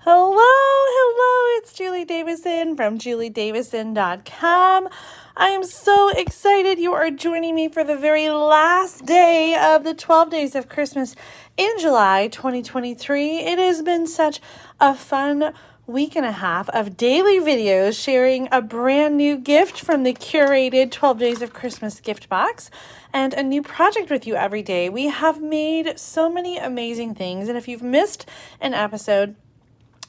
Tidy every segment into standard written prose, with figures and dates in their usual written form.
Hello, it's Julie Davison from juliedavison.com. I am so excited you are joining me for the very last day of the 12 days of Christmas in July 2023. It has been such a fun week and a half of daily videos sharing a brand new gift from the curated 12 Days of Christmas gift box and a new project with you every day. We have made so many amazing things, and if you've missed an episode,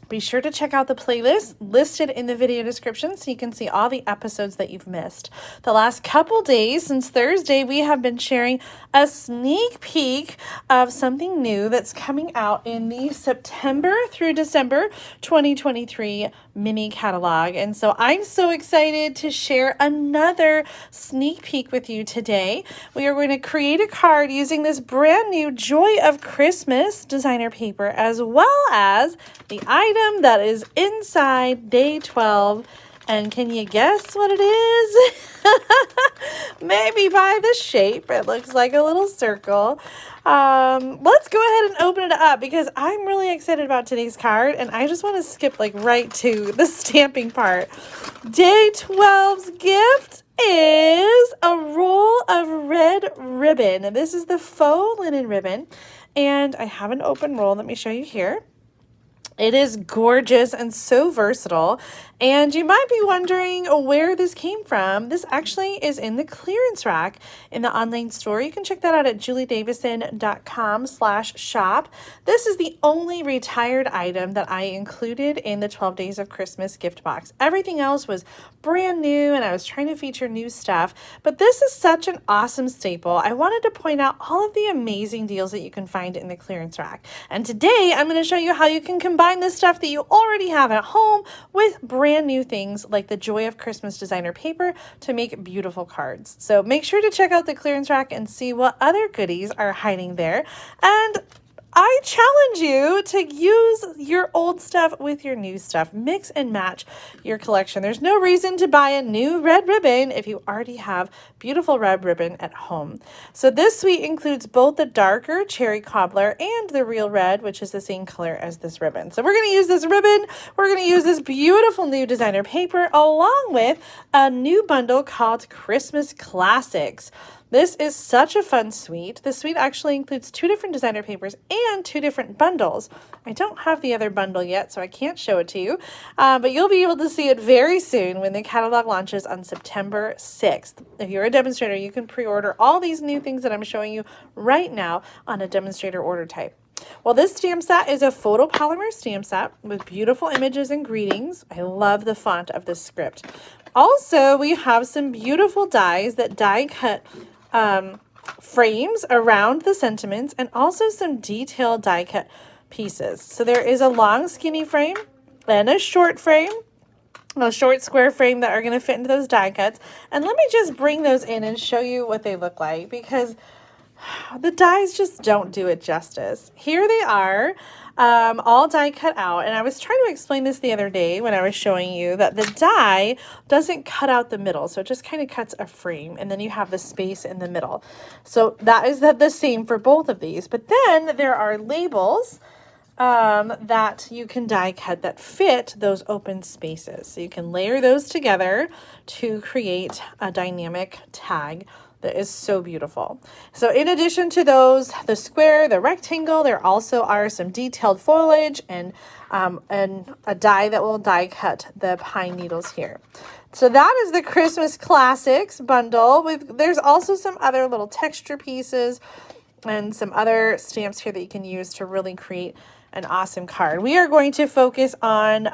be sure to check out the playlist listed in the video description so you can see all the episodes that you've missed. The last couple days, since Thursday, we have been sharing a sneak peek of something new that's coming out in the September through December 2023 mini catalog. And so I'm so excited to share another sneak peek with you today. We are going to create a card using this brand new Joy of Christmas designer paper, as well as the item that is inside day 12. And can you guess what it is? Maybe by the shape. It looks like a little circle. Let's go ahead and open it up because I'm really excited about today's card, and I just want to skip right to the stamping part. Day 12's gift is a roll of red ribbon. This is the faux linen ribbon, and I have an open roll. Let me show you here. It is gorgeous and so versatile, and you might be wondering where this came from. This actually is in the clearance rack in the online store. You can check that out at juliedavison.com/shop. This is the only retired item that I included in the 12 Days of Christmas gift box. Everything else was brand new, and I was trying to feature new stuff, but this is such an awesome staple. I wanted to point out all of the amazing deals that you can find in the clearance rack. And today I'm going to show you how you can combine the stuff that you already have at home with brand new things like the Joy of Christmas designer paper to make beautiful cards. So make sure to check out the clearance rack and see what other goodies are hiding there. And I challenge you to use your old stuff with your new stuff. Mix and match your collection. There's no reason to buy a new red ribbon if you already have beautiful red ribbon at home. So this suite includes both the darker cherry cobbler and the real red, which is the same color as this ribbon. So we're going to use this ribbon. We're going to use this beautiful new designer paper along with a new bundle called Christmas Classics. This is such a fun suite. The suite actually includes 2 different designer papers and 2 different bundles. I don't have the other bundle yet, so I can't show it to you, but you'll be able to see it very soon when the catalog launches on September 6th. If you're a demonstrator, you can pre-order all these new things that I'm showing you right now on a demonstrator order type. Well, this stamp set is a photopolymer stamp set with beautiful images and greetings. I love the font of this script. Also, we have some beautiful dies that die cut frames around the sentiments, and also some detailed die cut pieces. So there is a long skinny frame and a short frame, a short square frame that are going to fit into those die cuts. And let me just bring those in and show you what they look like, because the dies just don't do it justice. Here they are, all die cut out. And I was trying to explain this the other day when I was showing you that the die doesn't cut out the middle. So it just kind of cuts a frame, and then you have the space in the middle. So that is the same for both of these. But then there are labels that you can die cut that fit those open spaces. So you can layer those together to create a dynamic tag that is so beautiful. So in addition to those, the square, the rectangle, there also are some detailed foliage and a die that will die cut the pine needles here. So that is the Christmas Classics bundle. There's also some other little texture pieces and some other stamps here that you can use to really create an awesome card. We are going to focus on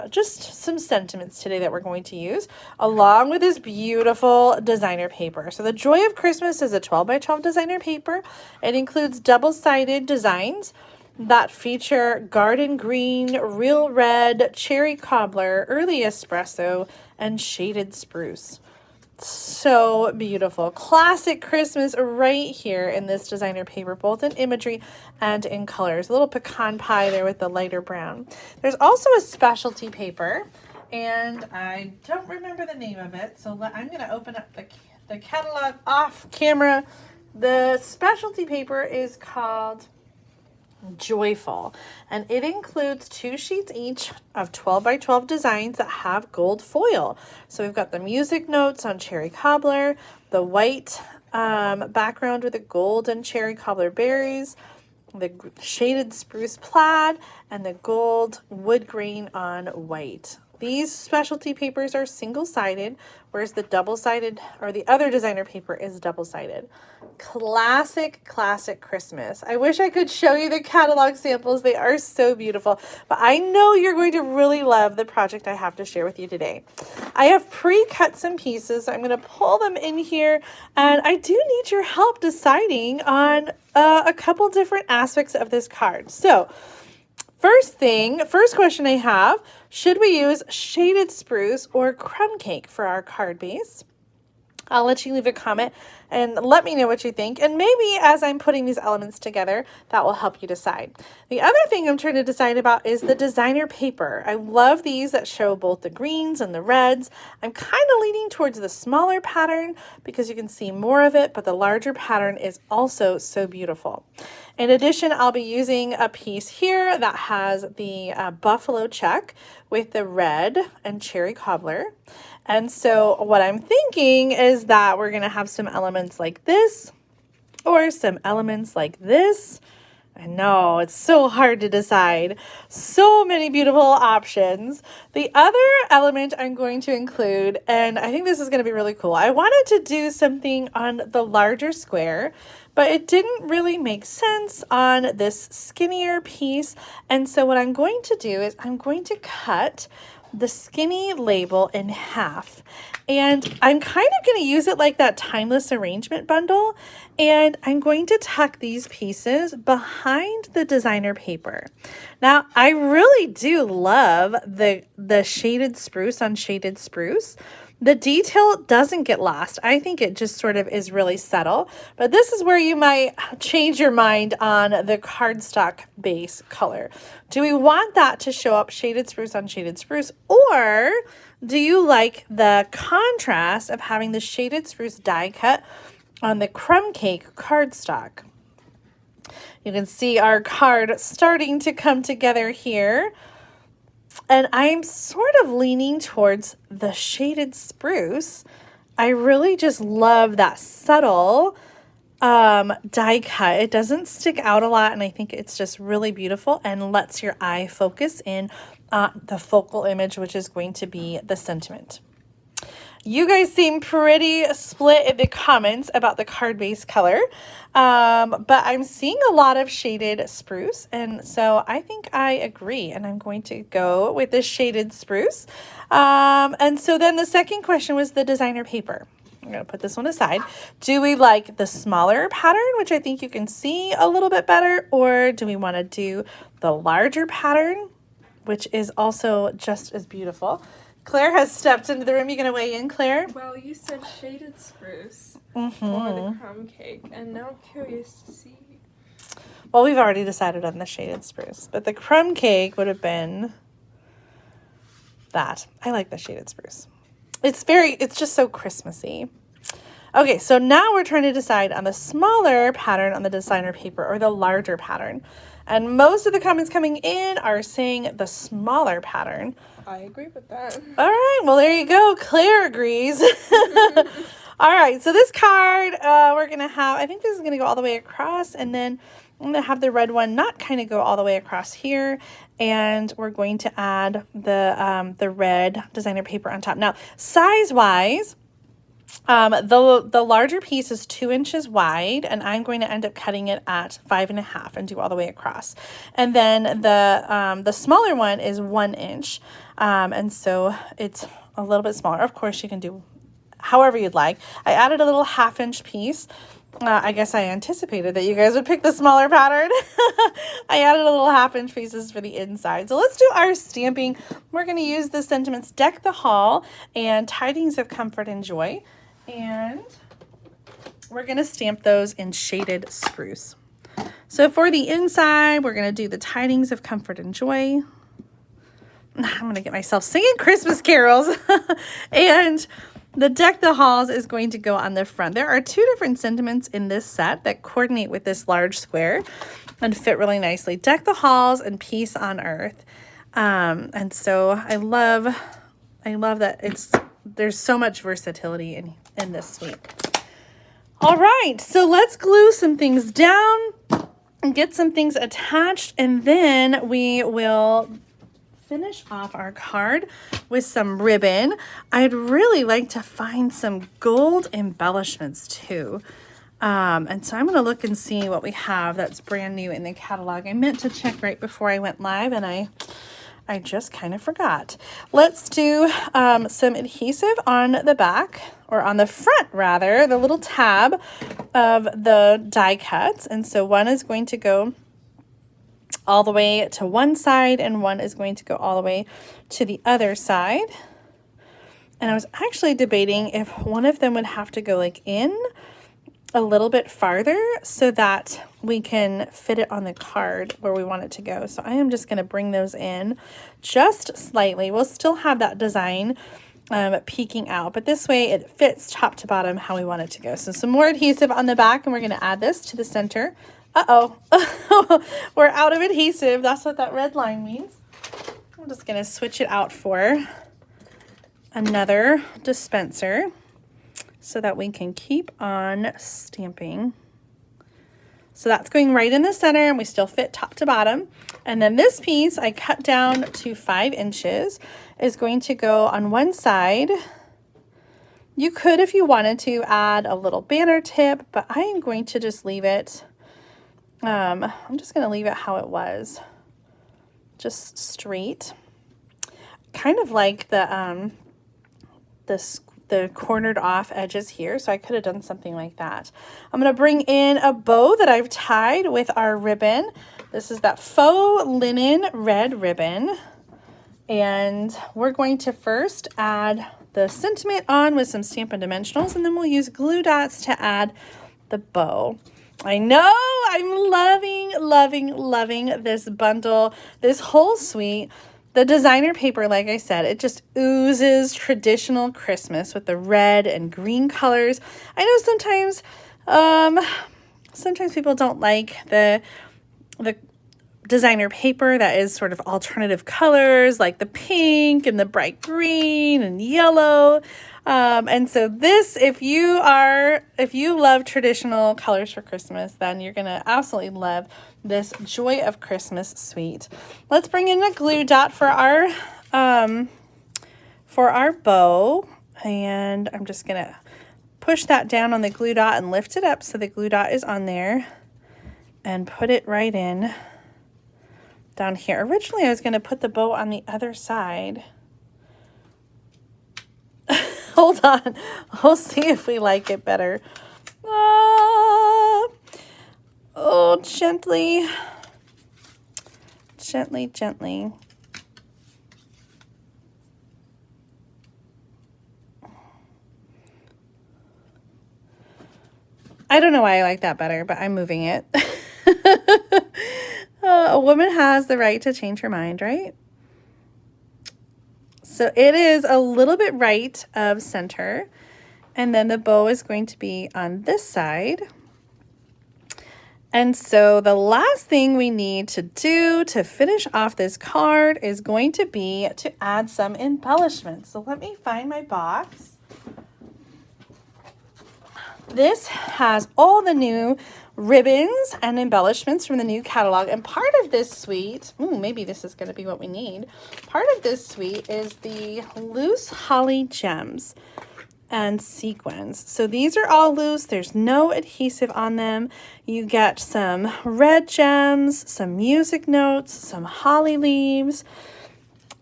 just some sentiments today that we're going to use along with this beautiful designer paper. So the Joy of Christmas is a 12 by 12 designer paper. It includes double-sided designs that feature garden green, real red, cherry cobbler, early espresso, and shaded spruce. So beautiful. Classic Christmas right here in this designer paper, both in imagery and in colors. A little pecan pie there with the lighter brown. There's also a specialty paper, and I don't remember the name of it, so I'm going to open up the catalog off camera. The specialty paper is called Joyful. And it includes 2 sheets each of 12 by 12 designs that have gold foil. So we've got the music notes on cherry cobbler, the white background with the gold and cherry cobbler berries, the shaded spruce plaid, and the gold wood grain on white. These specialty papers are single-sided, whereas the double-sided or the other designer paper is double-sided. Classic Christmas. I wish I could show you the catalog samples. They are so beautiful, but I know you're going to really love the project I have to share with you today. I have pre-cut some pieces. I'm going to pull them in here, and I do need your help deciding on a couple different aspects of this card. So, first question I have, should we use shaded spruce or crumb cake for our card base? I'll let you leave a comment and let me know what you think. And maybe as I'm putting these elements together, that will help you decide. The other thing I'm trying to decide about is the designer paper. I love these that show both the greens and the reds. I'm kind of leaning towards the smaller pattern because you can see more of it, but the larger pattern is also so beautiful. In addition, I'll be using a piece here that has the buffalo check with the red and cherry cobbler. And so what I'm thinking is that we're going to have some elements like this or some elements like this. I know, it's so hard to decide. So many beautiful options. The other element I'm going to include, and I think this is going to be really cool. I wanted to do something on the larger square, but it didn't really make sense on this skinnier piece. And so what I'm going to do is I'm going to cut the skinny label in half, and I'm kind of going to use it like that timeless arrangement bundle, and I'm going to tuck these pieces behind the designer paper. Now, I really do love the shaded spruce on shaded spruce. The detail doesn't get lost. I think it just sort of is really subtle, but this is where you might change your mind on the cardstock base color. Do we want that to show up shaded spruce on shaded spruce, or do you like the contrast of having the shaded spruce die cut on the crumb cake cardstock? You can see our card starting to come together here. And I'm sort of leaning towards the shaded spruce. I really just love that subtle die cut. It doesn't stick out a lot, and I think it's just really beautiful and lets your eye focus in on the focal image, which is going to be the sentiment. You guys seem pretty split in the comments about the card base color, but I'm seeing a lot of shaded spruce, and so I think I agree, and I'm going to go with the shaded spruce. And so then the second question was the designer paper. I'm going to put this one aside. Do we like the smaller pattern, which I think you can see a little bit better, or do we want to do the larger pattern, which is also just as beautiful? Claire has stepped into the room. You going to weigh in, Claire? Well, you said shaded spruce for the crumb cake, and now I'm curious to see. Well, we've already decided on the shaded spruce, but the crumb cake would have been that. I like the shaded spruce. It's just so Christmassy. Okay, so now we're trying to decide on the smaller pattern on the designer paper or the larger pattern. And most of the comments coming in are saying the smaller pattern. I agree with that. All right, well, there you go. Claire agrees. All right, so this card, we're going to have, I think this is going to go all the way across, and then I'm going to have the red one not kind of go all the way across here, and we're going to add the red designer paper on top. Now, size-wise, the larger piece is 2 inches wide, and I'm going to end up cutting it at 5.5 and do all the way across. And then the smaller one is 1 inch, and so it's a little bit smaller. Of course, you can do however you'd like. I added a little 1/2 inch piece. I guess I anticipated that you guys would pick the smaller pattern. I added a little 1/2 inch pieces for the inside. So let's do our stamping. We're going to use the sentiments Deck the Hall and Tidings of Comfort and Joy. And we're going to stamp those in shaded spruce. So for the inside, we're going to do the Tidings of Comfort and Joy. I'm going to get myself singing Christmas carols. And The Deck the Halls is going to go on the front. There are 2 different sentiments in this set that coordinate with this large square and fit really nicely. Deck the Halls and Peace on Earth. And so I love that there's so much versatility in this suite. All right, so let's glue some things down and get some things attached, and then we will finish off our card with some ribbon. I'd really like to find some gold embellishments too. And so I'm going to look and see what we have that's brand new in the catalog. I meant to check right before I went live, and I just kind of forgot. Let's do some adhesive on the back, or on the front rather, the little tab of the die cuts. And so one is going to go all the way to one side, and one is going to go all the way to the other side. And I was actually debating if one of them would have to go like in a little bit farther so that we can fit it on the card where we want it to go. So I am just going to bring those in just slightly. We'll still have that design peeking out, but this way it fits top to bottom how we want it to go. So some more adhesive on the back, and we're going to add this to the center. Uh-oh, we're out of adhesive. That's what that red line means. I'm just going to switch it out for another dispenser so that we can keep on stamping. So that's going right in the center, and we still fit top to bottom. And then this piece I cut down to 5 inches is going to go on one side. You could, if you wanted to, add a little banner tip, but I am going to just leave it. I'm just going to leave it how it was, just straight, kind of like the cornered off edges here. So I could have done something like that. I'm going to bring in a bow that I've tied with our ribbon. This is that faux linen red ribbon. And we're going to first add the sentiment on with some Stampin' Dimensionals, and then we'll use glue dots to add the bow. I know, I'm loving this bundle, this whole suite. The designer paper, like I said, it just oozes traditional Christmas with the red and green colors. I know sometimes people don't like the designer paper that is sort of alternative colors, like the pink and the bright green and yellow. And so this, if you love traditional colors for Christmas, then you're going to absolutely love this Joy of Christmas suite. Let's bring in a glue dot for our bow. And I'm just going to push that down on the glue dot and lift it up so the glue dot is on there, and put it right in down here. Originally, I was going to put the bow on the other side. Hold on. We'll see if we like it better. Oh, gently. Gently. I don't know why I like that better, but I'm moving it. A woman has the right to change her mind, right? So it is a little bit right of center, and then the bow is going to be on this side. And so the last thing we need to do to finish off this card is going to be to add some embellishments. So let me find my box. This has all the new ribbons and embellishments from the new catalog, and part of this suite, maybe this is going to be what we need. Part of this suite is the loose holly gems and sequins. So these are all loose. There's no adhesive on them. You get some red gems, some music notes, some holly leaves,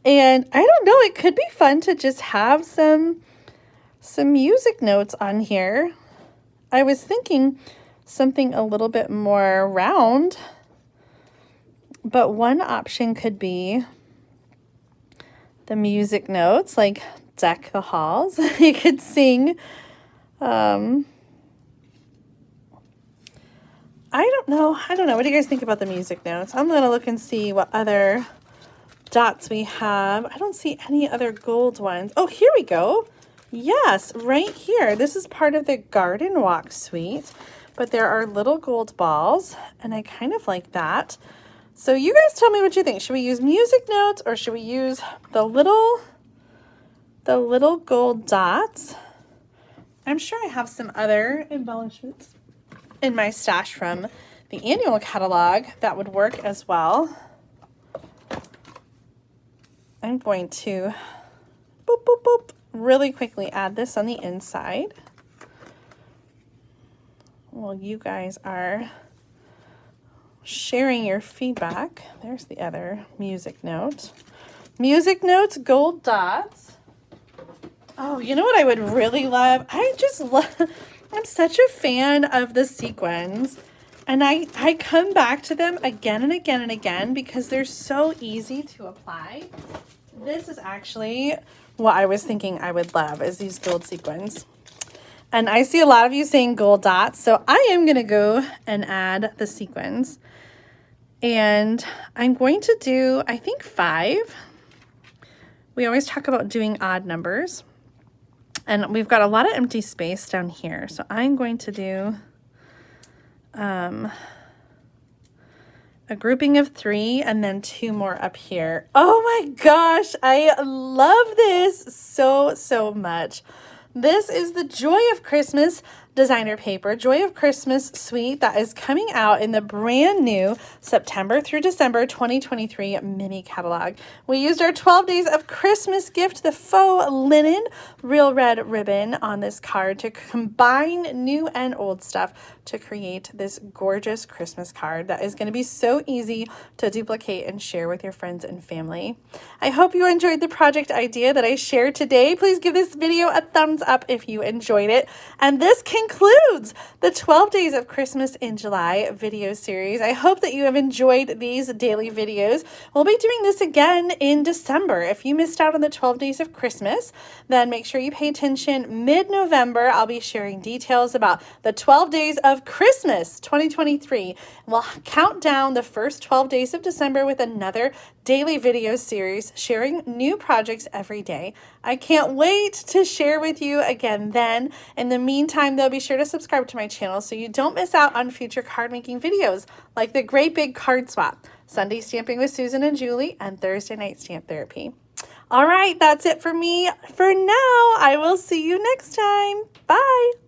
and I don't know, it could be fun to just have some music notes on here. I was thinking something a little bit more round, but one option could be the music notes, like Deck the Halls. You could sing. I don't know. What do you guys think about the music notes? I'm going to look and see what other dots we have. I don't see any other gold ones. Oh, here we go. Yes, right here. This is part of the Garden Walk suite, but there are little gold balls, and I kind of like that. So you guys tell me what you think. Should we use music notes or should we use the little gold dots? I'm sure I have some other embellishments in my stash from the annual catalog that would work as well. I'm going to boop, boop, boop, really quickly add this on the inside. Well, you guys are sharing your feedback. There's the other music note. Music notes, gold dots. Oh, you know what I would really love? I'm such a fan of the sequins. And I come back to them again and again and again because they're so easy to apply. This is actually what I was thinking I would love, is these gold sequins. And I see a lot of you saying gold dots, so I am going to go and add the sequins. And I'm going to do, I think, 5. We always talk about doing odd numbers. And we've got a lot of empty space down here, so I'm going to do a grouping of 3 and then 2 more up here. Oh my gosh, I love this so much. This is the Joy of Christmas designer paper, Joy of Christmas suite that is coming out in the brand new September through December 2023 mini catalog. We used our 12 days of Christmas gift, the faux linen real red ribbon on this card to combine new and old stuff to create this gorgeous Christmas card that is going to be so easy to duplicate and share with your friends and family. I hope you enjoyed the project idea that I shared today. Please give this video a thumbs up if you enjoyed it. And this concludes the 12 Days of Christmas in July video series. I hope that you have enjoyed these daily videos. We'll be doing this again in December. If you missed out on the 12 Days of Christmas, then make sure you pay attention. Mid-November, I'll be sharing details about the 12 Days of Christmas 2023. We'll count down the first 12 days of December with another daily video series sharing new projects every day. I can't wait to share with you again then. In the meantime, though, be sure to subscribe to my channel so you don't miss out on future card making videos like the Great Big Card Swap, Sunday Stamping with Susan and Julie, and Thursday Night Stamp Therapy. All right, that's it for me for now. I will see you next time. Bye.